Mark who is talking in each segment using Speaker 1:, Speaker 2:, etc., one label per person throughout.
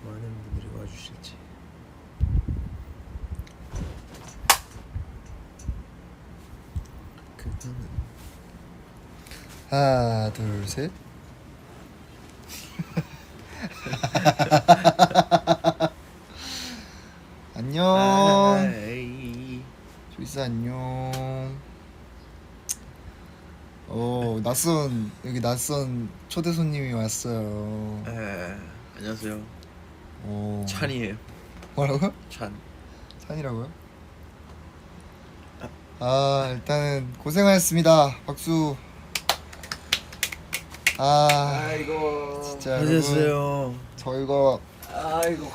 Speaker 1: 많은 분들이 와주실지. 그거는
Speaker 2: 하나 둘 셋. 안녕. 조이스 안녕. 여기 낯선 초대 손님이 왔어요.
Speaker 1: 안녕하세요.
Speaker 2: 오.
Speaker 1: 찬이에요.
Speaker 2: 뭐라고요? 찬이라고요? 일단은 고생하셨습니다. 박수.
Speaker 1: 아이고
Speaker 2: 진짜
Speaker 1: 안녕하세요.
Speaker 2: 저희가
Speaker 1: 아이고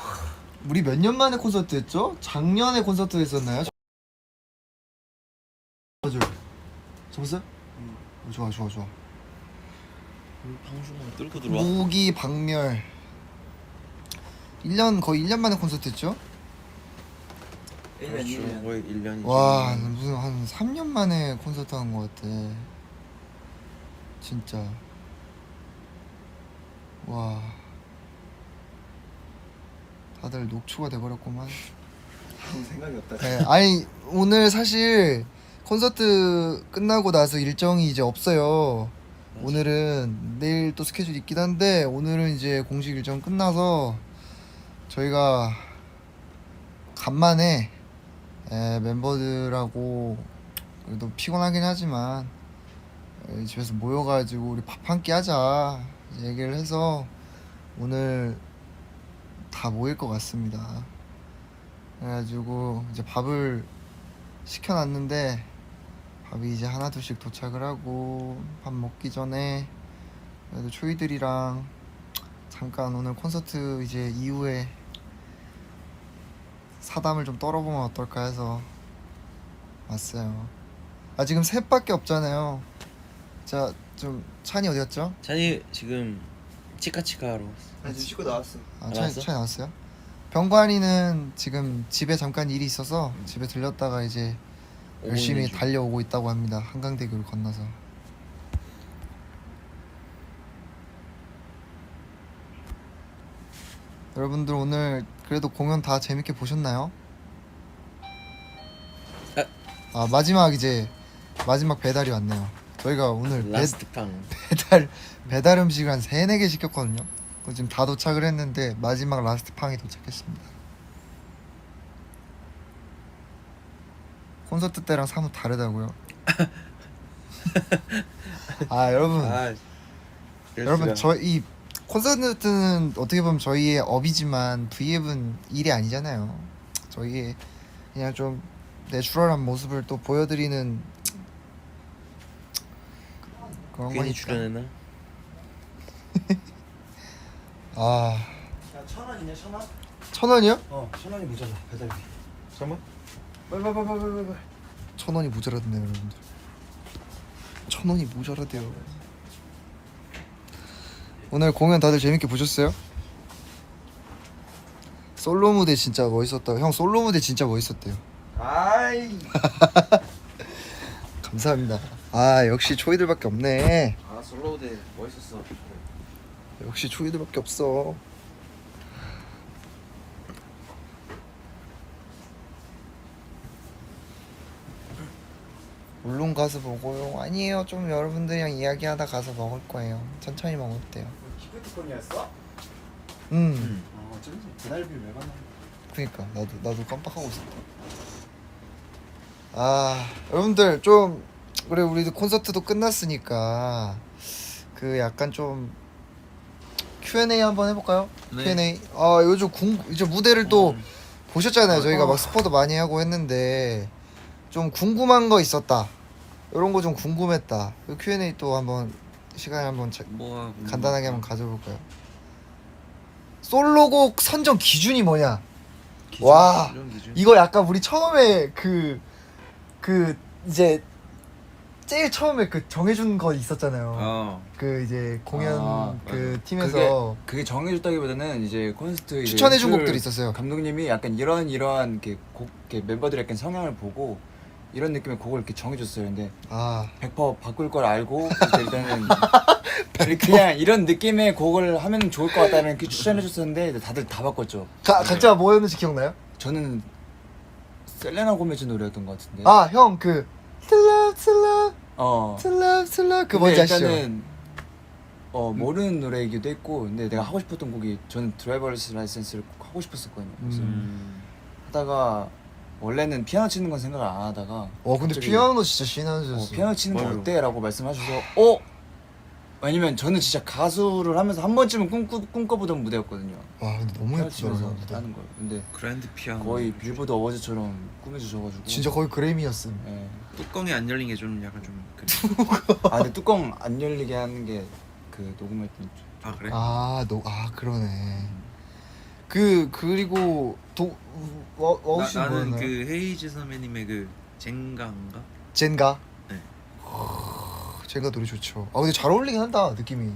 Speaker 2: 우리 몇 년 만에 콘서트 했죠? 작년에 콘서트 했었나요? 맞아요. 접었어요? 좋아.
Speaker 1: 방송을 뚫고 들어와.
Speaker 2: 모기 박멸. 거의 1년 만에 콘서트 했죠?
Speaker 1: 1년 거의 1년이지.
Speaker 2: 와, 무슨 한 3년 만에 콘서트 한 것 같아. 진짜. 와. 다들 녹초가 돼버렸구만.
Speaker 1: 아무 생각이 없다.
Speaker 2: 네, 아니 오늘 사실 콘서트 끝나고 나서 일정이 이제 없어요.
Speaker 1: 맞아.
Speaker 2: 오늘은 내일 또 스케줄이 있긴 한데 오늘은 이제 공식 일정 끝나서 저희가 간만에 멤버들하고 그래도 피곤하긴 하지만 집에서 모여가지고 우리 밥 한 끼 하자 얘기를 해서 오늘 다 모일 것 같습니다. 그래가지고 이제 밥을 시켜놨는데 밥이 이제 하나 둘씩 도착을 하고 밥 먹기 전에 그래도 초이들이랑 잠깐 오늘 콘서트 이제 이후에 사담을 좀 떨어보면 어떨까 해서 왔어요. 지금 셋밖에 없잖아요. 자, 좀 찬이 어디 갔죠?
Speaker 1: 찬이 지금 치카치카로.
Speaker 3: 지금 씻고 나왔어.
Speaker 2: 찬이 나왔어요? 병관이는 지금 집에 잠깐 일이 있어서 집에 들렸다가 이제 열심히 달려오고 있다고 합니다. 한강대교를 건너서. 여러분들 오늘 그래도 공연 다 재밌게 보셨나요? 마지막 배달이 왔네요. 저희가 오늘
Speaker 1: 라스트팡
Speaker 2: 배달 음식을 한 3-4개 시켰거든요. 지금 다 도착을 했는데 마지막 라스트 팡이 도착했습니다. 콘서트 때랑 사뭇 다르다고요? 여러분 저희 콘서트는 어떻게 보면 저희의 업이지만 V앱은 일이 아니잖아요. 저희의 그냥 좀 내추럴한 모습을 또 보여드리는 그런
Speaker 1: 괜히
Speaker 2: 거니까.
Speaker 1: 출연했나?
Speaker 3: 야, 1,000원 있냐, 1,000원?
Speaker 2: 1,000원이요?
Speaker 3: 1,000원이 모자라, 배달비.
Speaker 1: 잠깐만.
Speaker 3: 빨리.
Speaker 2: 1,000원이 모자라네요, 여러분들. 1,000원이 모자라대요. 오늘 공연 다들 재밌게 보셨어요? 솔로 무대 진짜 멋있었다고. 형 솔로 무대 진짜 멋있었대요.
Speaker 3: 아이.
Speaker 2: 감사합니다. 역시 초이들밖에 없네.
Speaker 1: 솔로 무대 멋있었어.
Speaker 2: 역시 초이들밖에 없어. 물론 가서 먹어요. 아니에요. 좀 여러분들이랑 이야기하다 가서 먹을 거예요. 천천히 먹어도 돼요.
Speaker 3: 기프트콘이었어? 어쩐지 배달비 왜 받나?
Speaker 2: 그니까 나도 깜빡하고 있었다. 여러분들 좀 그래 우리도 콘서트도 끝났으니까 그 약간 좀 Q&A 한번 해볼까요?
Speaker 1: 네.
Speaker 2: Q&A. 요즘 이제 무대를 또 보셨잖아요. 저희가 막 스포도 많이 하고 했는데 좀 궁금한 거 있었다. 이런 거 좀 궁금했다. Q&A 또 한번 시간에 한번 간단하게 한번 가져볼까요? 솔로곡 선정 기준이 뭐냐? 와, 이거 약간 우리 처음에 그 이제 제일 처음에 그 정해준 거 있었잖아요. 그 이제 공연 그 팀에서
Speaker 4: 그게 정해줬다기보다는 이제 콘서트 이제
Speaker 2: 추천해준 곡들이 있었어요.
Speaker 4: 감독님이 약간 이러한 이렇게 멤버들의 약간 성향을 보고 이런 느낌의 곡을 이렇게 정해줬어요. 근데
Speaker 2: 아
Speaker 4: 100% 바꿀 걸 알고 일단은 그냥 이런 느낌의 곡을 하면 좋을 것 같다는 이렇게 추천해줬었는데 다들 다 바꿨죠.
Speaker 2: 각자 뭐였는지 기억나요?
Speaker 4: 저는 셀레나 고메즈 노래였던 것 같은데.
Speaker 2: 아 형 그 슬럽 슬럽
Speaker 4: 어.
Speaker 2: 슬럽 슬럽 그
Speaker 4: 근데
Speaker 2: 뭔지 아시죠?
Speaker 4: 일단은 모르는 노래이기도 했고, 근데 내가 하고 싶었던 곡이 저는 드라이버스 라이센스를 꼭 하고 싶었었거든요. 그래서 하다가 원래는 피아노 치는 건 생각을 안 하다가
Speaker 2: 근데
Speaker 4: 갑자기
Speaker 2: 피아노 진짜 신나셨어.
Speaker 4: 피아노 치는 거
Speaker 1: 맞아요.
Speaker 4: 어때? 라고 말씀하셔서 왜냐면 저는 진짜 가수를 하면서 한 번쯤은 꿈꿔보던 무대였거든요.
Speaker 2: 와 근데 너무
Speaker 4: 피아노
Speaker 2: 예쁘더라고요.
Speaker 4: 치면서
Speaker 2: 무대.
Speaker 4: 하는 거예요. 근데
Speaker 1: 그랜드 피아노.
Speaker 4: 거의 빌보드 어워즈처럼 꾸며주셔가지고
Speaker 2: 진짜 거의 그래미였음.
Speaker 4: 예.
Speaker 1: 뚜껑이 안 열린 게 좀 약간 좀 그래.
Speaker 4: 아 근데 뚜껑 안 열리게 하는 게 그 녹음할 때
Speaker 1: 아 그래?
Speaker 2: 그러네. 그리고 와우씨
Speaker 1: 나는
Speaker 2: 뭐였나요?
Speaker 1: 그 헤이즈 선배님의 그 젠가인가?
Speaker 2: 젠가.
Speaker 1: 네.
Speaker 2: 젠가 노래 좋죠. 근데 잘 어울리긴 한다 느낌이.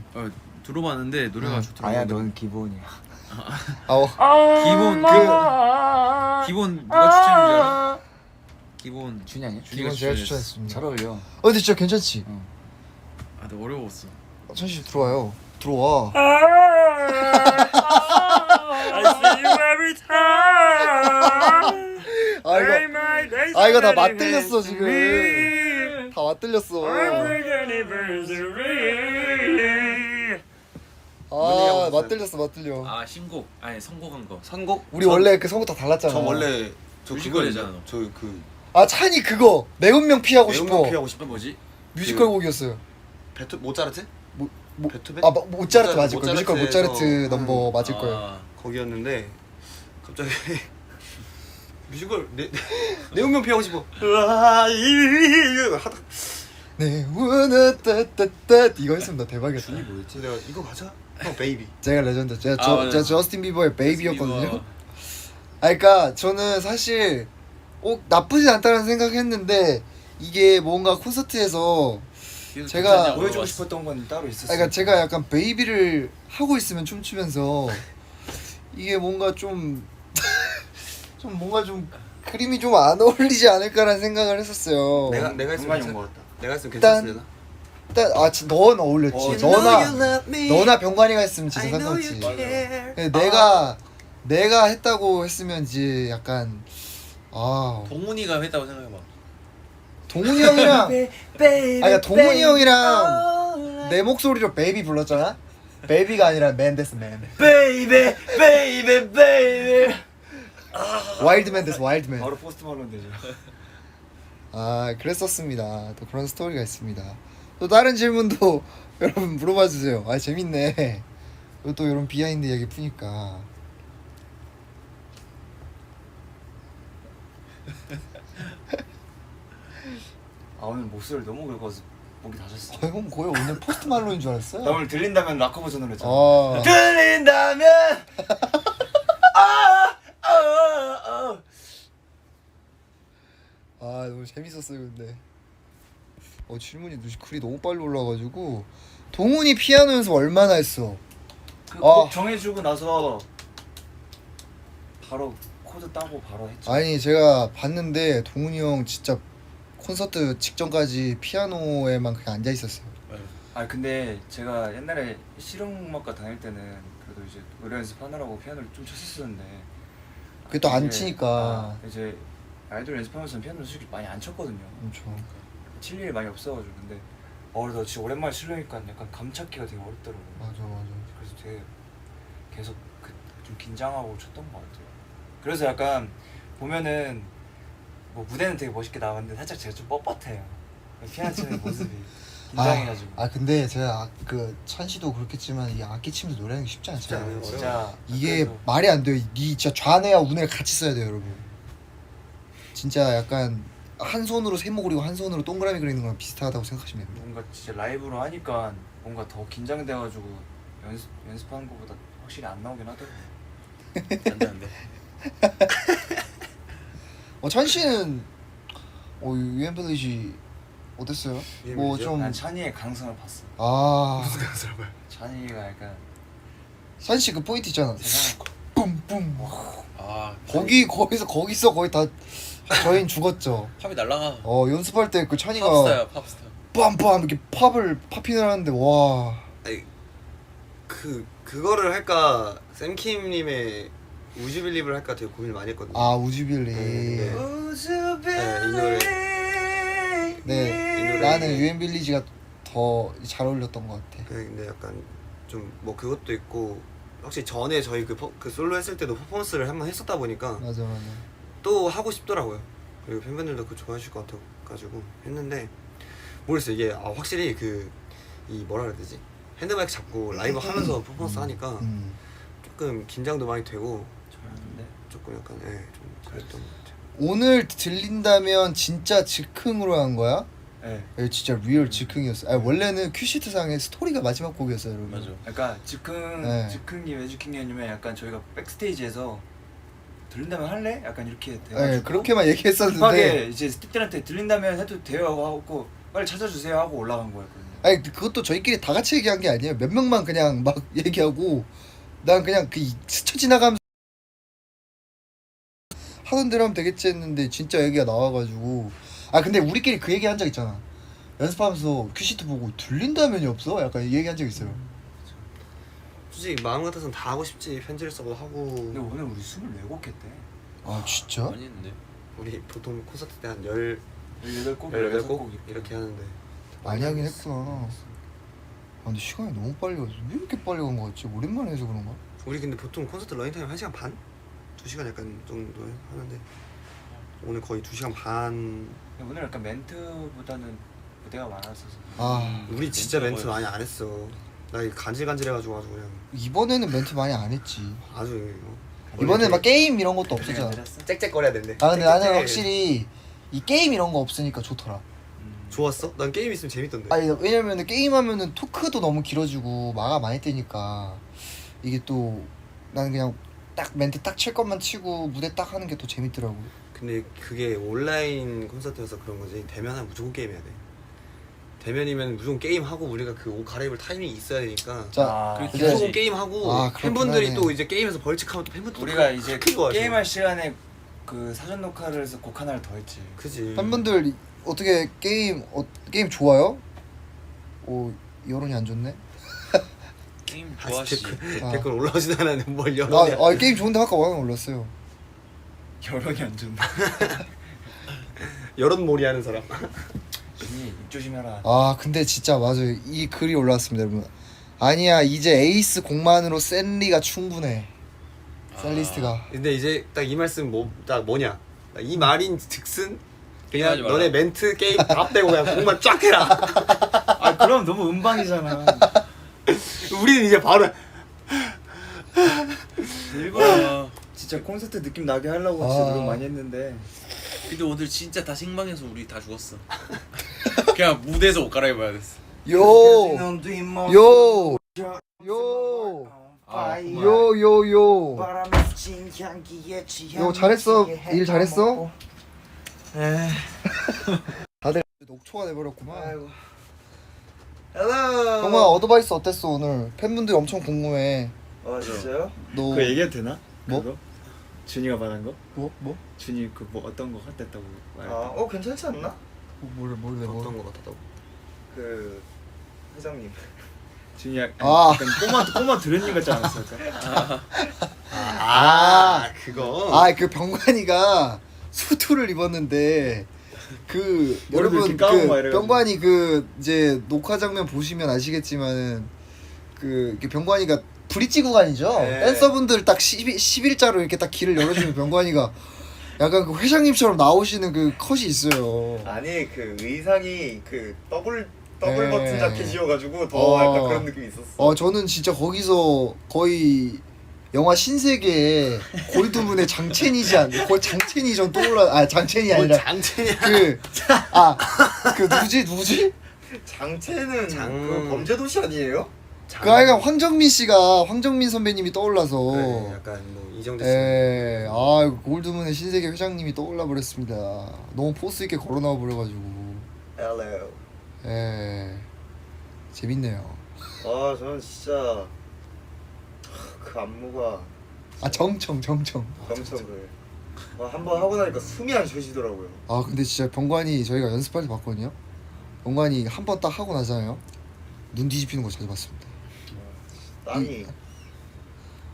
Speaker 1: 들어봤는데 노래가 좋더라고요.
Speaker 4: 아야 넌 기본이야.
Speaker 1: 기본 누가 추천한 줄 알아? 기본
Speaker 4: 준이 아니야?
Speaker 2: 기본 제가 추천했습니다.
Speaker 4: 잘 어울려.
Speaker 2: 근데 진짜 괜찮지.
Speaker 1: 근데 어려웠어.
Speaker 2: 천씨 들어와요. 들어와.
Speaker 1: I see you every time.
Speaker 2: 이거 다 맞들렸어 지금. 다 맞들렸어. 맞들려.
Speaker 1: 신곡 아니 선곡한 거.
Speaker 3: 선곡?
Speaker 2: 우리 원래 그 선곡 다 달랐잖아.
Speaker 3: 저 원래 저
Speaker 1: 뮤지컬이잖아.
Speaker 3: 그거예요. 저그
Speaker 2: 찬이 그거 매운명 피하고 싶어.
Speaker 3: 피하고 싶어.
Speaker 1: 뭐지?
Speaker 2: 뮤지컬 곡이었어요.
Speaker 3: 모차르트?
Speaker 2: 뭐
Speaker 3: 베토벤?
Speaker 2: 모차르트 맞을 거예요. 뮤지컬
Speaker 3: 모차르트에서
Speaker 2: 모차르트 넘버 맞을 거예요.
Speaker 3: 거기였는데 갑자기 뮤지컬 내용명 피하고 싶어. 하다
Speaker 2: 네, 우나따따따 이거 했으면 나 대박이었다.
Speaker 3: 준이 뭐였지? 내가 이거 맞아? 형 베이비.
Speaker 2: 제가 레전드. 제가
Speaker 1: 맞아.
Speaker 2: 저스틴 비버의 베이비였거든요.
Speaker 1: 비버.
Speaker 2: 그러니까 저는 사실 나쁘지 않다는 생각했는데 이게 뭔가 콘서트에서 제가
Speaker 4: 보여주고 싶었던 건 따로 있었어요.
Speaker 2: 그러니까 제가 약간 베이비를 하고 있으면 춤추면서 이게 뭔가 좀 뭔가 좀 그림이 좀 안 어울리지 않을까라는 생각을 했었어요.
Speaker 3: 내가 했으면
Speaker 4: 정말
Speaker 3: 괜찮-
Speaker 4: 것 같다.
Speaker 3: 내가 했으면
Speaker 2: 딴-
Speaker 3: 괜찮으려나?
Speaker 2: 넌 어울렸지. 너나 병관이가 했으면 진짜 상관없지. 내가 했다고 했으면 이제 약간
Speaker 1: 동훈이가 했다고 생각해봐.
Speaker 2: 동훈이 형이랑 그러니까 동훈이 형이랑 내 목소리로 베이비 불렀잖아. 베이비가 아니라 맨 됐어 맨.
Speaker 3: 베이비 베이비 베이비.
Speaker 2: 와일드맨 됐어 와일드맨.
Speaker 3: 바로 포스트 말론 되죠.
Speaker 2: 그랬었습니다. 또 그런 스토리가 있습니다. 또 다른 질문도 여러분 물어봐 주세요. 재밌네. 또 이런 비하인드 얘기 푸니까.
Speaker 3: 오늘 목소리 너무 긁어서 목이 다쳤어.
Speaker 2: 형 거의 오늘 포스트 말로인 줄 알았어요.
Speaker 3: 나 오늘 들린다면 락커 버전으로 했잖아. 들린다면
Speaker 2: 너무 재밌었어요 근데. 질문이 글이 너무 빨리 올라가지고 동훈이 피아노 연습 얼마나 했어?
Speaker 3: 곡 정해주고 나서 바로 코드 따고 바로 했죠.
Speaker 2: 아니 제가 봤는데 동훈이 형 진짜 콘서트 직전까지 피아노에만 그냥 앉아 있었어요.
Speaker 3: 근데 제가 옛날에 실용음악과 다닐 때는 그래도 이제 노래 연습하느라고 피아노를 좀 쳤었는데
Speaker 2: 그게 또 안
Speaker 3: 이제-
Speaker 2: 치니까.
Speaker 3: 이제 아이돌 연습하면서 피아노를 솔직히 많이 안 쳤거든요.
Speaker 2: 엄청.
Speaker 3: 칠 일이 많이 없어가지고. 근데 나 진짜 오랜만에 치려니까 약간 감 찾기가 되게 어렵더라고요.
Speaker 2: 맞아.
Speaker 3: 그래서 되게 계속 좀 긴장하고 쳤던 것 같아요. 그래서 약간 보면은 뭐 무대는 되게 멋있게 나왔는데 살짝 제가 좀 뻣뻣해요. 피아노 치는 모습이 긴장해가지고.
Speaker 2: 근데 제가 찬씨도 그렇겠지만 이 악기 치면서 노래하는 게 쉽지 않잖아요.
Speaker 3: 진짜
Speaker 2: 이게
Speaker 3: 그래서
Speaker 2: 말이 안 돼요. 이 진짜 좌뇌와 우뇌를 같이 써야 돼요, 여러분. 진짜 약간 한 손으로 세모 그리고 한 손으로 동그라미 그리는 거랑 비슷하다고 생각하시면 됩니다.
Speaker 3: 뭔가 진짜 라이브로 하니까 뭔가 더 긴장돼가지고 연습하는 것보다 확실히 안 나오긴 하더라고요.
Speaker 1: 안돼.
Speaker 2: 찬씨는 유엔플리지 어땠어요?
Speaker 3: 난 찬이의 강성을 봤어.
Speaker 2: 무슨
Speaker 3: 강성을 봐요? 찬이가 약간
Speaker 2: 찬씨 그 포인트 있잖아.
Speaker 3: 대단한 거.
Speaker 2: 뿜뿜. 거기서 거의 다 저희는 죽었죠.
Speaker 1: 팝이 날라가.
Speaker 2: 연습할 때 그 찬이가
Speaker 1: 팝스타야 팝스타.
Speaker 2: 빰빰 이렇게 팝핀을 하는데 와.
Speaker 5: 아니, 그거를 할까 샘킴님의 우즈빌립을 할까 되게 고민을 많이 했거든요.
Speaker 2: 아 우즈빌리.
Speaker 5: 네. 이 노래.
Speaker 2: 네.
Speaker 5: 이 노래.
Speaker 2: 나는 유엔빌리지가 더 잘 어울렸던 것 같아.
Speaker 5: 네, 근데 약간 좀 뭐 그것도 있고 확실히 전에 저희 그 솔로 했을 때도 퍼포먼스를 한번 했었다 보니까
Speaker 2: 맞아.
Speaker 5: 또 하고 싶더라고요. 그리고 팬분들도 그거 좋아하실 것 같아가지고 했는데 모르겠어요. 이게 확실히 이 뭐라 그래야 되지? 핸드마이크 잡고 라이브 하면서 퍼포먼스 하니까 조금 긴장도 많이 되고
Speaker 3: 잘하는데
Speaker 5: 조금 약간 좀 그랬던 것 같아요.
Speaker 2: 오늘 들린다면 진짜 즉흥으로 한 거야?
Speaker 3: 네.
Speaker 2: 진짜 리얼 즉흥이었어. 원래는 큐시트 상의 스토리가 마지막 곡이었어요, 여러분.
Speaker 1: 맞아.
Speaker 3: 약간 즉흥이 왜 즉흥이냐면 약간 저희가 백스테이지에서 들린다면 할래? 약간 이렇게 돼가지고
Speaker 2: 그렇게만 얘기했었는데.
Speaker 3: 급하게 이제 스태프들한테 들린다면 해도 돼요 하고 빨리 찾아주세요 하고 올라간 거였거든요.
Speaker 2: 그것도 저희끼리 다 같이 얘기한 게 아니에요. 몇 명만 그냥 막 얘기하고 난 그냥 스쳐 지나가면서 하던 대로 하면 되겠지 했는데 진짜 얘기가 나와가지고 근데 우리끼리 그 얘기 한 적 있잖아. 연습하면서 큐시트 보고 들린다면이 없어? 약간 이 얘기 한 적 있어요.
Speaker 5: 솔직히 마음 같아서는 다 하고 싶지. 편지를 써도 하고.
Speaker 3: 근데 오늘 우리 24곡 했대.
Speaker 2: 진짜?
Speaker 1: 많이 했는데.
Speaker 5: 우리 보통 콘서트 때 한
Speaker 3: 18곡,
Speaker 5: 18곡 이렇게 하는데
Speaker 2: 많이 하긴 했구나. 근데 시간이 너무 빨리 갔어. 왜 이렇게 빨리 간 거 같지? 오랜만에 해서 그런가?
Speaker 5: 우리 근데 보통 콘서트 러닝타임 1시간 반? 2시간 약간 정도 하는데 오늘 거의 2시간 반.
Speaker 3: 오늘 약간 멘트보다는 무대가 많았어서
Speaker 5: 우리 진짜 멘트 많이 안 했어. 나 이거 간질간질해가지고 아주 그냥
Speaker 2: 이번에는 멘트 많이 안 했지.
Speaker 5: 아주
Speaker 2: 이번에 막 게임 이런 것도 없었잖아.
Speaker 5: 짹짹거려야 된대.
Speaker 2: 근데 나는 확실히 이 게임 이런 거 없으니까 좋더라.
Speaker 5: 좋았어? 난 게임 있으면 재밌던데.
Speaker 2: 왜냐면은 게임하면은 토크도 너무 길어지고 마가 많이 뜨니까 이게 또 나는 그냥 딱 멘트 딱 칠 것만 치고 무대 딱 하는 게 더 재밌더라고.
Speaker 5: 근데 그게 온라인 콘서트여서 그런 거지. 대면하면 무조건 게임해야 돼. 대면이면 무조건 게임하고 우리가 그 옷 갈아입을 타이밍이 있어야 되니까
Speaker 1: 그렇게
Speaker 2: 이제-
Speaker 5: 무조건 게임하고 팬분들이
Speaker 2: 하네.
Speaker 5: 또 이제 게임에서 벌칙하면 또 팬분들
Speaker 3: 우리가 이제
Speaker 5: 좋아하죠.
Speaker 3: 게임할 시간에 그 사전 녹화를 해서 곡 하나를 더 했지.
Speaker 5: 그지.
Speaker 2: 팬분들 어떻게 게임 좋아요? 여론이 안 좋네.
Speaker 1: 게임
Speaker 5: 아직
Speaker 1: 좋아하시지.
Speaker 5: 댓글 올라오지도 않았는데 뭘 열어.
Speaker 2: 게임 좋은데 아까 왕 올랐어요.
Speaker 3: 여론이 안 좋나?
Speaker 5: 여론몰이 하는 사람.
Speaker 3: 준이 입 조심해라.
Speaker 2: 근데 진짜 맞아요. 이 글이 올라왔습니다, 여러분. 아니야, 이제 에이스 곡만으로 샌리가 충분해. 샌리스트가.
Speaker 5: 근데 이제 딱 이 말씀 딱 뭐냐? 이 말인 즉슨 그냥
Speaker 1: 하지 말라.
Speaker 5: 너네 멘트 게임 다 빼고 그냥 공만 쫙 해라.
Speaker 3: 그럼 너무 음방이잖아.
Speaker 5: 우리는 이제 바로
Speaker 1: 일부러.
Speaker 3: 진짜 콘서트 느낌 나게 하려고 진짜 노력 많이 했는데.
Speaker 1: 근데 오늘 진짜 다 생방해서 우리 다 죽었어. 그냥 무대에서 옷 갈아입어야 됐어.
Speaker 2: 요. 요 잘했어. 일 잘했어. 다들 녹초가 돼버렸구만. 정말 어드바이스 어땠어 오늘? 팬분들이 엄청 궁금해.
Speaker 3: 진짜요?
Speaker 2: 너
Speaker 3: 그거 얘기해도 되나?
Speaker 2: 뭐?
Speaker 3: 그거? 준이가 말한 거?
Speaker 2: 뭐?
Speaker 3: 준이 그 뭐 어떤 거 핫했다고 말.
Speaker 6: 괜찮지 않나?
Speaker 2: 뭘
Speaker 5: 어떤 거 같았다고?
Speaker 6: 그 회장님.
Speaker 3: 준이 약간 꼬마 드레님 같지 않았어?
Speaker 5: 그거.
Speaker 2: 그 병관이가 수트를 입었는데 그
Speaker 3: 머리도
Speaker 2: 여러분
Speaker 3: 이렇게 까고 막
Speaker 2: 그
Speaker 3: 이래가지고.
Speaker 2: 병관이 그 이제 녹화 장면 보시면 아시겠지만은 그 이렇게 병관이가 브릿지 구간이죠.
Speaker 6: 네.
Speaker 2: 댄서분들 딱 11자로 이렇게 딱 길을 열어주면 병관이가 약간 그 회장님처럼 나오시는 그 컷이 있어요.
Speaker 6: 아니 그 의상이 그 더블
Speaker 2: 네.
Speaker 6: 버튼 자켓이어가지고 더 약간 그런 느낌이 있었어.
Speaker 2: 저는 진짜 거기서 거의 영화 신세계의 골드문의 장첸이지 않나? 거의 장첸이 전 떠올라. 장첸이 아니라
Speaker 5: 장첸이야.
Speaker 2: 그 누구지?
Speaker 6: 장채는 그 범죄도시 아니에요?
Speaker 2: 그 아이가 황정민 선배님이 떠올라서.
Speaker 5: 그래, 약간 뭐 이정재 씨.
Speaker 2: 골드문의 신세계 회장님이 떠올라 버렸습니다. 너무 포스 있게 걸어 나와 버려가지고.
Speaker 6: Hello.
Speaker 2: 재밌네요.
Speaker 6: 저는 진짜 그 안무가
Speaker 2: 아 정청.
Speaker 6: 엄청을 한번 하고 나니까 숨이 안 쉬어지더라고요.
Speaker 2: 아 근데 진짜 병관이 저희가 연습할 때 봤거든요. 병관이 한 번 딱 하고 나잖아요. 눈 뒤집히는 거 자주 봤습니다.
Speaker 6: 땀이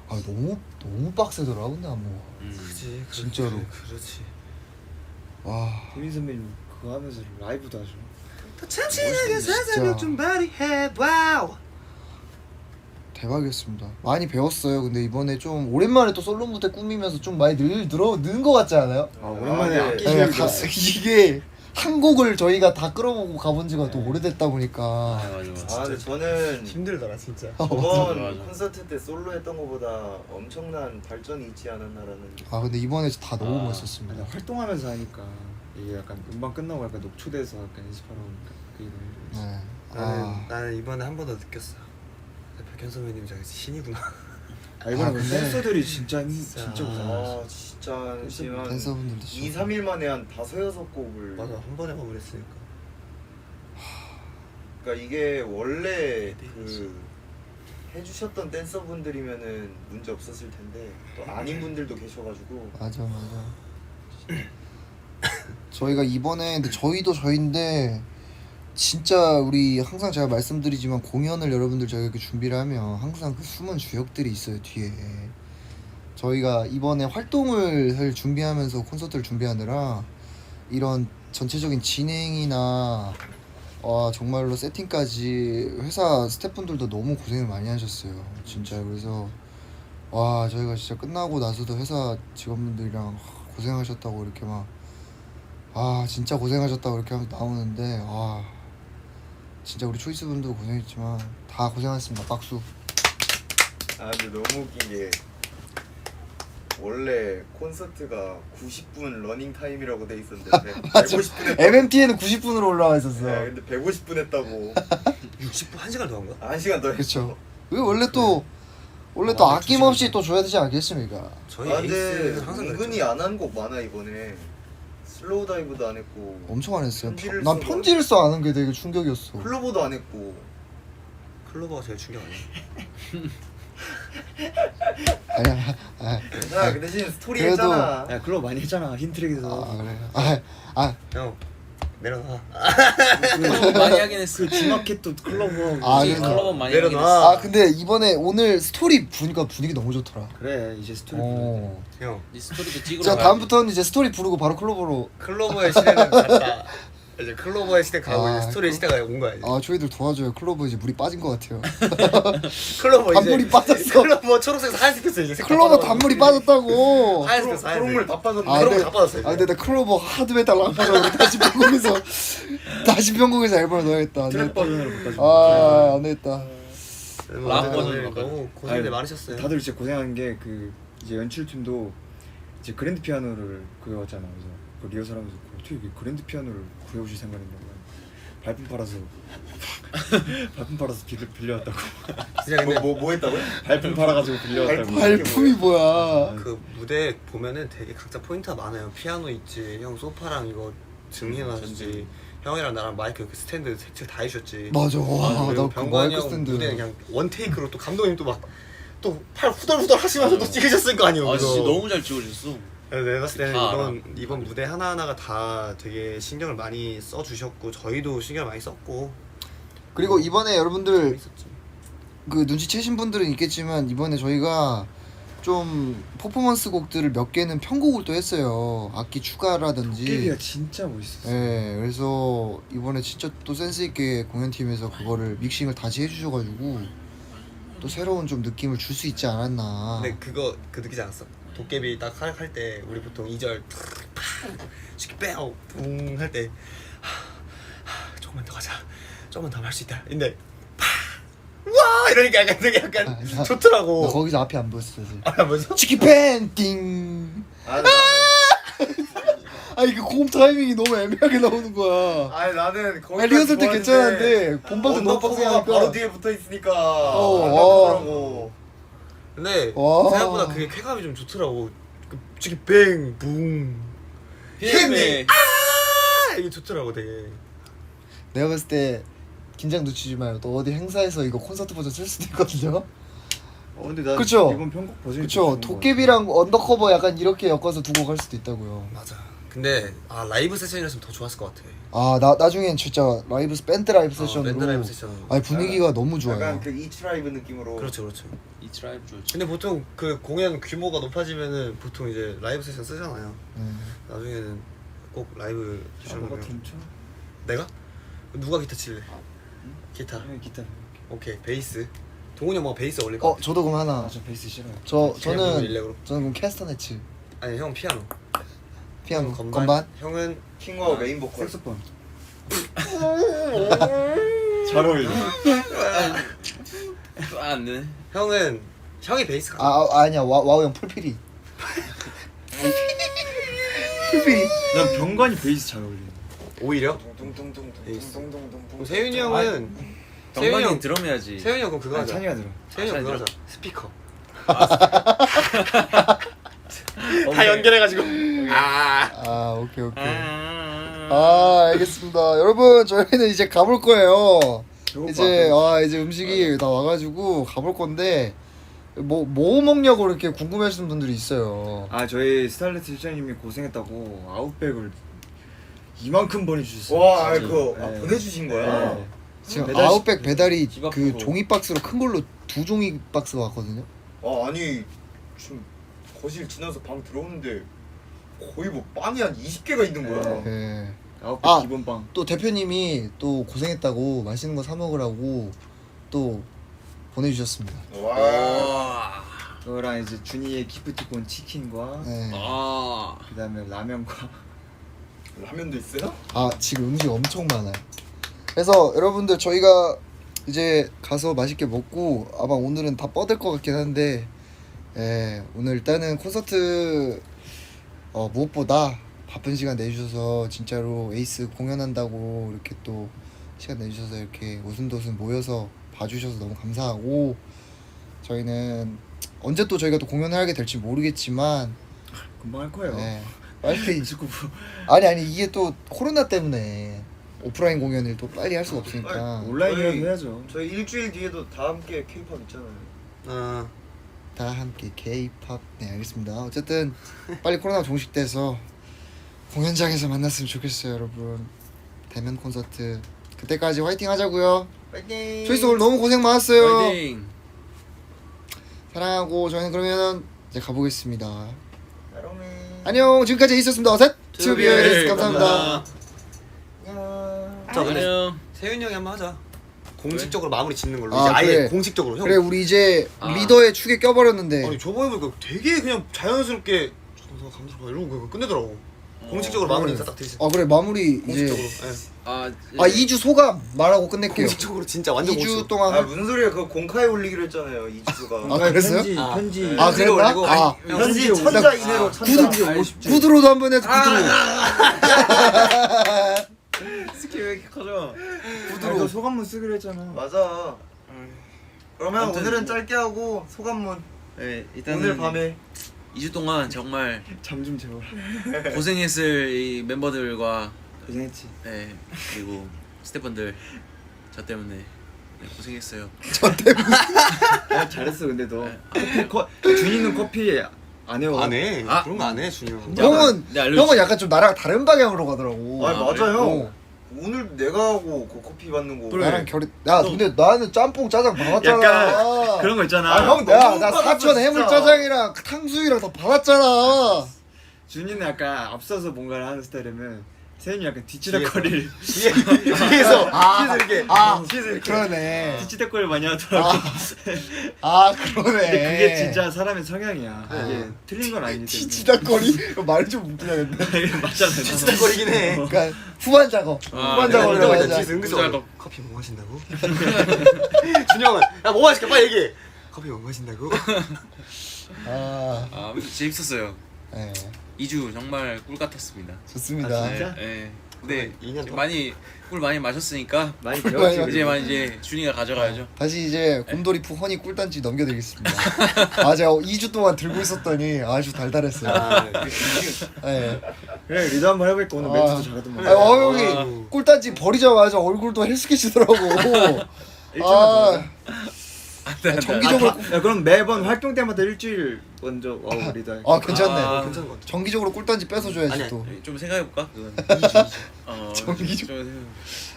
Speaker 2: 아 너무 빡세더라 근데 안무.
Speaker 5: 그지
Speaker 2: 진짜로.
Speaker 5: 그렇지.
Speaker 2: 와
Speaker 4: 태민 선배님 그거 하면서 라이브도 하죠.
Speaker 5: 더 참신하게
Speaker 2: 진짜.
Speaker 5: 사자면 좀 발휘해 와우.
Speaker 2: 대박이었습니다. 많이 배웠어요. 근데 이번에 좀 오랜만에 또 솔로 무대 꾸미면서 좀 많이 는 거 같지 않아요?
Speaker 4: 아 오랜만에
Speaker 6: 아,
Speaker 4: 악기
Speaker 6: 네.
Speaker 4: 실력이
Speaker 2: 이게 한 곡을 저희가 다 끌어보고 가본 지가 또 오래됐다 보니까
Speaker 1: 맞아.
Speaker 6: 근데 저는
Speaker 5: 힘들더라 진짜.
Speaker 6: 저번
Speaker 1: 맞아.
Speaker 6: 콘서트 때 솔로 했던 것보다 엄청난 발전이 있지 않았나라는.
Speaker 2: 아 근데 이번에 다 너무
Speaker 1: 아,
Speaker 2: 멋있었습니다.
Speaker 4: 아니, 활동하면서 하니까 이게 약간 음반 끝나고 약간 녹초돼서 약간 연습하러 오니까 그게 너무
Speaker 2: 네.
Speaker 5: 나는 이번에 한 번 더 느꼈어. 백현 선배님 진짜 신이구나.
Speaker 4: 아 이번에
Speaker 2: 근데-
Speaker 4: 댄서들이 진짜
Speaker 5: 진짜.
Speaker 4: 고생했어.
Speaker 6: 아 진짜 지금
Speaker 2: 댄서분들도
Speaker 6: 2, 3일 만에 한 5-6곡을.
Speaker 5: 맞아 한 번에 마무리했으니까.
Speaker 6: 그러니까 이게 원래 그 해주셨던 댄서분들이면은 문제 없었을 텐데 또 아닌 분들도 계셔가지고.
Speaker 2: 맞아. 저희가 이번에 근데 저희도 저희인데 진짜 우리 항상 제가 말씀드리지만 공연을 여러분들 저희가 이렇게 준비를 하면 항상 그 숨은 주역들이 있어요 뒤에. 저희가 이번에 활동을 준비하면서 콘서트를 준비하느라 이런 전체적인 진행이나 정말로 세팅까지 회사 스태프분들도 너무 고생을 많이 하셨어요 진짜. 그래서 와 저희가 진짜 끝나고 나서도 회사 직원분들이랑 고생하셨다고 이렇게 막 진짜 고생하셨다고 이렇게 하면서 나오는데 진짜 우리 초이스 분도 고생했지만 다 고생하셨습니다. 박수.
Speaker 6: 아 근데 너무 웃긴 게 원래 콘서트가 90분 러닝 타임이라고 돼 있었는데 150분 했다고.
Speaker 2: MMT에는 90분으로 올라와 있었어.
Speaker 6: 네, 근데 150분 했다고.
Speaker 5: 60분 1시간 더 한 거야?
Speaker 6: 1시간 더 했어.
Speaker 2: 그렇죠. 왜 원래 또 아낌없이 또 줘야 되지 않겠습니까?
Speaker 5: 저희
Speaker 6: 아 근데
Speaker 5: 에이스는 항상
Speaker 6: 은근히
Speaker 5: 그랬죠.
Speaker 6: 안 한 곡 많아 이번에. 슬로우 다이브도 안 했고
Speaker 2: 엄청 안 했어요.
Speaker 6: 편지를
Speaker 2: 난
Speaker 6: 쓰고.
Speaker 2: 편지를 써 안 한 게 되게 충격이었어.
Speaker 6: 클로버도 안 했고.
Speaker 5: 클로버가 제일 충격 아니야?
Speaker 2: 아니야.
Speaker 6: 자, 그 대신 스토리
Speaker 2: 그래도-
Speaker 6: 했잖아.
Speaker 4: 야 클럽 많이 했잖아 힌트랙에서.
Speaker 2: 그래.
Speaker 5: 형 내려놔.
Speaker 1: 너무 많이 하긴 했어.
Speaker 4: 그 G마켓도 클럽하고.
Speaker 2: 그래서-
Speaker 1: 클럽은 많이
Speaker 5: 내려놔.
Speaker 1: 하긴 했어.
Speaker 2: 근데 이번에 오늘 스토리 보니까 분위기 너무 좋더라.
Speaker 4: 그래 이제 스토리.
Speaker 5: 형
Speaker 1: 이 스토리도 찍으러
Speaker 2: 자
Speaker 1: 가야지.
Speaker 2: 다음부터는 이제 스토리 부르고 바로 클로버로.
Speaker 5: 클로버의 시대는 갔다. 이제 클로버의 시대 가고
Speaker 2: 아,
Speaker 5: 이제 스토리의 시대가 온 거야 이제.
Speaker 2: 저희들 도와줘요. 클로버 이제 물이 빠진 것 같아요.
Speaker 5: 클로버 이제
Speaker 2: 단물이 빠졌어.
Speaker 5: 클로버 초록색에서 하얀색 됐어 이제. 색깔
Speaker 2: 클로버
Speaker 5: 빠져가지고.
Speaker 2: 단물이 빠졌다고.
Speaker 5: 하얀색 됐어 하얀색.
Speaker 6: 초록물 다 빠졌네.
Speaker 2: 아,
Speaker 5: 클로버
Speaker 2: 네.
Speaker 5: 다 빠졌어 이제.
Speaker 2: 근데 나 클로버 하도 해달라고 해서 다시 편곡에서 앨범을 넣어야겠다. 안
Speaker 4: 트랙
Speaker 2: 되겠다.
Speaker 4: 버전으로 바꿔줘.
Speaker 2: 안 되겠다.
Speaker 1: 락 버전으로
Speaker 5: 너무 고생들 많으셨어요.
Speaker 4: 다들 진짜 고생한 게 그 이제 연출팀도 이제 그랜드 피아노를 구해왔잖아. 그래서 그 리허설하면서 어떻게 이게 그랜드 피아노를 구해오실 생각했냐고. 발품 팔아서 빌려왔다고.
Speaker 5: 진짜 근데
Speaker 6: 뭐 했다고요?
Speaker 4: 발품 팔아가지고 빌려왔다고.
Speaker 2: 발품이 뭐야?
Speaker 5: 그 무대 보면은 되게 각자 포인트가 많아요. 피아노 있지, 형 소파랑 이거 증해놨지, 형이랑 나랑 마이크 그 스탠드 색칠 다 해주셨지.
Speaker 2: 맞아. 와,
Speaker 5: 그리고
Speaker 2: 나그
Speaker 5: 병관이
Speaker 2: 마이크
Speaker 5: 형
Speaker 2: 스탠드.
Speaker 5: 무대는 그냥 원 테이크로 또 감독님 또 막 또 팔 후덜후덜 하시면서 또 찍으셨을 거 아니에요.
Speaker 1: 진짜
Speaker 5: 그거.
Speaker 1: 너무 잘 찍어줬어.
Speaker 5: 그래서 내가 봤을 때는
Speaker 1: 다 알아.
Speaker 5: 이번 무대 하나하나가 다 되게 신경을 많이 써주셨고 저희도 신경을 많이 썼고
Speaker 2: 그리고 이번에 여러분들
Speaker 5: 재밌었지.
Speaker 2: 그 눈치채신 분들은 있겠지만 이번에 저희가 좀 퍼포먼스 곡들을 몇 개는 편곡을 또 했어요. 악기 추가라든지.
Speaker 4: 도깨비가 진짜 멋있었어.
Speaker 2: 네, 그래서 이번에 진짜 또 센스 있게 공연팀에서 그거를 믹싱을 다시 해주셔가지고 또 새로운 좀 느낌을 줄 수 있지 않았나.
Speaker 5: 근데 그거 느끼지 않았어? 도깨비 딱 할 때 우리 보통 2절 쉽게 빼고 붕 할 때 조금만 더 가자, 조금만 더 할 수 있다. 근데 와 이러니까 약간 되게 약간
Speaker 2: 나
Speaker 5: 좋더라고.
Speaker 2: 거기서 앞이 안 보였어 사실.
Speaker 5: 뭐죠?
Speaker 2: 치키팬 띵. 이게 고음 타이밍이 너무 애매하게 나오는 거야.
Speaker 6: 아니 나는 거기
Speaker 2: 리허설 때 괜찮은데 본방도 너무
Speaker 6: 언더커버가
Speaker 2: 빡세니까.
Speaker 6: 바로 뒤에 붙어 있으니까
Speaker 2: 어.
Speaker 5: 근데
Speaker 2: 와.
Speaker 5: 생각보다 그게 쾌감이 좀 좋더라고. 그 치키 뱅붕
Speaker 1: 힘내.
Speaker 5: 이게 좋더라고 되게.
Speaker 2: 내가 봤을 때 긴장 놓치지 마요. 또 어디 행사에서 이거 콘서트 버전 쓸 수도 있거든요.
Speaker 4: 근데 나
Speaker 2: 그쵸?
Speaker 4: 이번 편곡 버전이
Speaker 2: 그쵸. 도깨비랑 언더커버 약간 이렇게 엮어서 두곡 할 수도 있다고요.
Speaker 5: 맞아. 근데 라이브 세션이었으면 더 좋았을 것 같아.
Speaker 2: 나중엔 진짜 라이브 밴드 라이브 세션으로.
Speaker 5: 밴드 라이브 세션으로.
Speaker 2: 아니 분위기가 너무 좋아요.
Speaker 6: 약간 그 이츠 라이브 느낌으로.
Speaker 5: 그렇죠.
Speaker 1: 이 트라이브 좋지.
Speaker 5: 근데 보통 그 공연 규모가 높아지면은 보통 이제 라이브 세션 쓰잖아요. 나중에는 꼭 라이브 세션으로.
Speaker 4: 너가 춤춰?
Speaker 5: 내가? 누가 기타 칠래? 기타.
Speaker 4: 형 기타.
Speaker 5: 오케이. 베이스. 동훈이 형 베이스 어울릴 것 같아.
Speaker 2: 저도 그럼 하나.
Speaker 4: 저 베이스 싫어요.
Speaker 5: 그냥 일렉으로.
Speaker 2: 저는 그럼 캐스터네츠.
Speaker 5: 아니 형 피아노.
Speaker 2: 피아노.
Speaker 5: 형
Speaker 2: 건반.
Speaker 5: 형은
Speaker 6: 킹과 메인 보컬.
Speaker 4: 색소폰. 잘 어울려.
Speaker 1: 안 되네.
Speaker 5: 형이 베이스 가.
Speaker 2: 아니야. 와우 형 풀피리. 풀피리.
Speaker 4: 난 병관이 베이스 잘 어울려.
Speaker 5: 오히려? 그럼 세윤이 형은
Speaker 1: 병만이 드럼 해야지.
Speaker 5: 세윤이 형 그럼 그거 하자.
Speaker 4: 찬이가 들어.
Speaker 5: 세윤이 형 그거
Speaker 1: 찬이죠.
Speaker 5: 하자. 스피커.
Speaker 1: 다
Speaker 5: 연결해가지고.
Speaker 2: 오케이. 알겠습니다. 여러분 저희는 이제 가볼 거예요. 이제 음식이 다 와가지고 가볼 건데 뭐 먹냐고 이렇게 궁금해하시는 분들이 있어요.
Speaker 4: 저희 스타일리스트 실장님이 고생했다고 아웃백을 이만큼 보내주셨어요.
Speaker 6: 와,
Speaker 4: 진짜.
Speaker 6: 그거
Speaker 4: 네.
Speaker 6: 보내주신 거야?
Speaker 4: 네.
Speaker 2: 지금
Speaker 4: 배달
Speaker 2: 아웃백 배달이
Speaker 1: 집
Speaker 2: 그
Speaker 1: 앞으로.
Speaker 2: 종이 박스로 큰 걸로 2종이 박스가 왔거든요.
Speaker 6: 아니 지금 거실 지나서 방 들어오는데 거의 뭐 빵이 한 20개가 있는 거야.
Speaker 2: 네.
Speaker 4: 아웃백 기본빵.
Speaker 2: 또 대표님이 또 고생했다고 맛있는 거 사 먹으라고 또 보내주셨습니다.
Speaker 6: 와.
Speaker 4: 그거랑 이제 준이의 기프티콘 치킨과
Speaker 2: 네.
Speaker 4: 그다음에 라면과
Speaker 6: 라면도 있어요?
Speaker 2: 지금 음식 엄청 많아요. 그래서 여러분들 저희가 이제 가서 맛있게 먹고 아마 오늘은 다 뻗을 것 같긴 한데 오늘 일단은 콘서트 무엇보다 바쁜 시간 내주셔서 진짜로 에이스 공연한다고 이렇게 또 시간 내주셔서 이렇게 오순도순 모여서 봐주셔서 너무 감사하고 저희는 언제 또 저희가 또 공연을 하게 될지 모르겠지만
Speaker 4: 금방 할 거예요.
Speaker 2: 빨리 아니 이게 또 코로나 때문에 오프라인 공연을 또 빨리 할 수가 없으니까
Speaker 4: 온라인이라도
Speaker 6: 저희-
Speaker 4: 해야죠.
Speaker 6: 저희 일주일 뒤에도 다 함께 K-pop 있잖아요.
Speaker 2: 다 함께 K-pop. 네, 알겠습니다. 어쨌든 빨리 코로나 종식돼서 공연장에서 만났으면 좋겠어요, 여러분. 대면 콘서트 그때까지 화이팅 하자고요.
Speaker 6: 파이팅.
Speaker 2: 초이스 오늘 너무 고생 많았어요.
Speaker 1: 파이팅.
Speaker 2: 사랑하고 저희는 그러면 이제 가보겠습니다.
Speaker 6: 여러분.
Speaker 2: 안녕. 지금까지 있었습니다. 셋. 투비어스 감사합니다.
Speaker 1: 안녕.
Speaker 5: 세윤이 형이 한번 하자. 공식적으로 마무리 짓는 걸로.
Speaker 2: 아,
Speaker 5: 이제 아예
Speaker 2: 그래.
Speaker 5: 공식적으로 형.
Speaker 2: 그래 우리 이제 리더의 축에 껴버렸는데
Speaker 5: 아니 저번에 보니까 되게 그냥 자연스럽게 저도 감사합니다 이러고 그거 끝내더라고. 공식적으로 마무리 인사 딱 드리세요.
Speaker 2: 그래 마무리
Speaker 5: 공식적으로.
Speaker 2: 이제
Speaker 5: 예.
Speaker 2: 2주 소감 말하고 끝낼게요.
Speaker 5: 공식적으로 진짜 완전
Speaker 2: 2주 동안
Speaker 6: 무슨 소리야? 그거 공카에 올리기로 했잖아요. 이지수가.
Speaker 2: 그랬어요?
Speaker 4: 편지.
Speaker 2: 그랬나?
Speaker 5: 올리고,
Speaker 6: 현지
Speaker 2: 나-
Speaker 6: 천자 이내로 천자.
Speaker 2: 구두로도 한번 해서 구두로.
Speaker 1: 스킬 왜 이렇게 커져?
Speaker 4: 너 소감문 쓰기로 했잖아.
Speaker 6: 맞아. 그러면
Speaker 1: 아무튼
Speaker 6: 오늘은
Speaker 1: 뭐-
Speaker 6: 짧게 하고 소감문.
Speaker 1: 네, 일단은
Speaker 6: 오늘 밤에
Speaker 1: 2주 동안 정말
Speaker 4: 잠 좀 재워라.
Speaker 1: 고생했을 이 멤버들과
Speaker 4: 고생했지.
Speaker 1: 그리고 스태프분들 저 때문에 고생했어요.
Speaker 4: 잘했어 근데 너. 준이는 커피 안 해요.
Speaker 5: 안 해.
Speaker 1: 아.
Speaker 5: 그런 거 안 해, 준이 형.
Speaker 2: 형은
Speaker 1: 네, 알려주세요.
Speaker 2: 형은 약간 좀 나랑 다른 방향으로 가더라고.
Speaker 6: 아니 맞아 형.
Speaker 2: 어.
Speaker 6: 오늘 내가 하고 그 커피 받는 거.
Speaker 1: 그래.
Speaker 2: 나랑 결이. 야 근데 나는 짬뽕 짜장 받았잖아.
Speaker 4: 약간 그런 거 있잖아.
Speaker 6: 형
Speaker 2: 야
Speaker 6: 너무
Speaker 2: 나
Speaker 6: 받았어,
Speaker 2: 사천 해물
Speaker 6: 진짜.
Speaker 2: 짜장이랑 탕수육이랑 다 받았잖아.
Speaker 4: 준이는 약간 앞서서 뭔가를 하는 스타일이면 세윤이 약간 뒤치다거리를
Speaker 5: 뒤에서 이렇게
Speaker 4: 뒤에서 이렇게
Speaker 2: 그러네.
Speaker 4: 뒤치다거리를 많이 하더라고.
Speaker 2: 그러네.
Speaker 4: 근데 그게 진짜 사람의 성향이야. 이게 틀린 건 아니기 때문에.
Speaker 2: 치치닥거리 말이 좀 웃기다 근데.
Speaker 4: 맞잖아.
Speaker 5: 뒤치다거리긴 해.
Speaker 2: 그러니까 후반 작업. 후반 작업을
Speaker 5: 이러고
Speaker 2: 해야
Speaker 5: 있다.
Speaker 2: 돼.
Speaker 5: 뒤에서 은근히
Speaker 1: 후자
Speaker 5: 어려.
Speaker 1: 작업.
Speaker 5: 커피 뭐 마신다고? 준이 형은 야 뭐 마실까 빨리 얘기해. 커피 뭐 마신다고?
Speaker 1: 아무튼 재밌었어요.
Speaker 2: 네,
Speaker 1: 2주 정말 꿀 같았습니다.
Speaker 2: 좋습니다.
Speaker 4: 진짜?
Speaker 1: 근데
Speaker 5: 2년
Speaker 1: 이제
Speaker 5: 동안?
Speaker 1: 꿀 많이 마셨으니까
Speaker 4: 많이
Speaker 2: 많이
Speaker 4: 배웠지.
Speaker 1: 이제 준이가 가져가야죠.
Speaker 2: 다시 이제 곰돌이푸 허니 꿀단지 넘겨드리겠습니다. 제가 2주 동안 들고 있었더니 아주 달달했어요. 네.
Speaker 4: 그래 리더 한번 해볼까 오늘 멘트도 잘하더만.
Speaker 2: 형이 꿀단지 버리자마자 얼굴도 헬스케치더라고.
Speaker 4: 일주일만 더 하자.
Speaker 2: 정기적으로
Speaker 4: 야, 그럼 매번 활동 때마다 일주일 먼저 우리도 할게.
Speaker 2: 괜찮네.
Speaker 1: 아,
Speaker 5: 괜찮은 것 같아.
Speaker 2: 정기적으로 꿀단지 뺏어줘야지
Speaker 5: 아니야.
Speaker 2: 또.
Speaker 1: 좀 생각해볼까? 그건.
Speaker 2: 정기적-
Speaker 1: 좀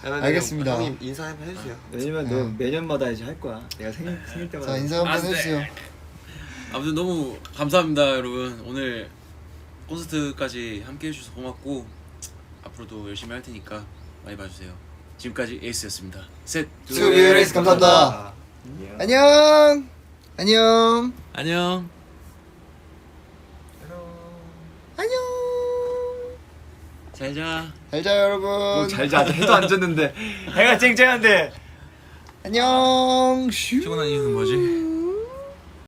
Speaker 2: 알겠습니다.
Speaker 5: 형님 인사 한번 해주세요.
Speaker 4: 왜냐면 너 매년마다 이제 할 거야. 내가 생일 때마다.
Speaker 2: 자 인사 한번
Speaker 1: 아, 네.
Speaker 2: 해주세요.
Speaker 1: 아무튼 너무 감사합니다 여러분. 오늘 콘서트까지 함께 해주셔서 고맙고 앞으로도 열심히 할 테니까 많이 봐주세요. 지금까지 에이스였습니다. 셋, 둘,
Speaker 2: 수요일에서 감사합니다. 안녕. 안녕.
Speaker 1: 안녕.
Speaker 2: 안녕.
Speaker 1: 잘자.
Speaker 2: 잘 자요 여러분.
Speaker 4: 뭐잘 자. 해도 안 졌는데. 해가 쨍쨍한데.
Speaker 2: 안녕. 슈.
Speaker 1: 피곤한 이유는 뭐지?